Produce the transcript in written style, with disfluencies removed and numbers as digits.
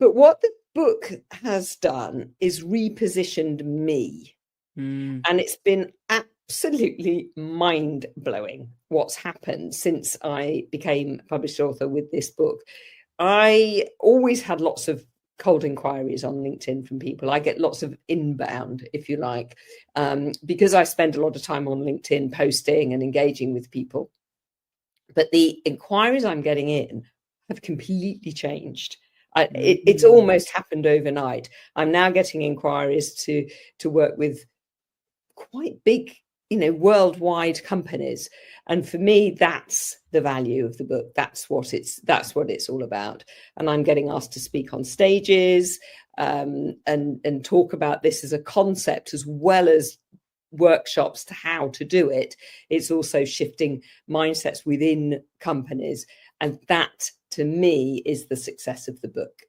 But what the book has done is repositioned me. Mm. And it's been absolutely mind-blowing what's happened since I became published author with this book. I always had lots of cold inquiries on LinkedIn from people. I get lots of inbound, if you like, because I spend a lot of time on LinkedIn posting and engaging with people. But the inquiries I'm getting in have completely changed. It's almost happened overnight. I'm now getting inquiries to work with quite big, worldwide companies. And for me, that's the value of the book. That's what it's all about. And I'm getting asked to speak on stages and talk about this as a concept, as well as workshops to how to do it. It's also shifting mindsets within companies. And that, to me, is the success of the book.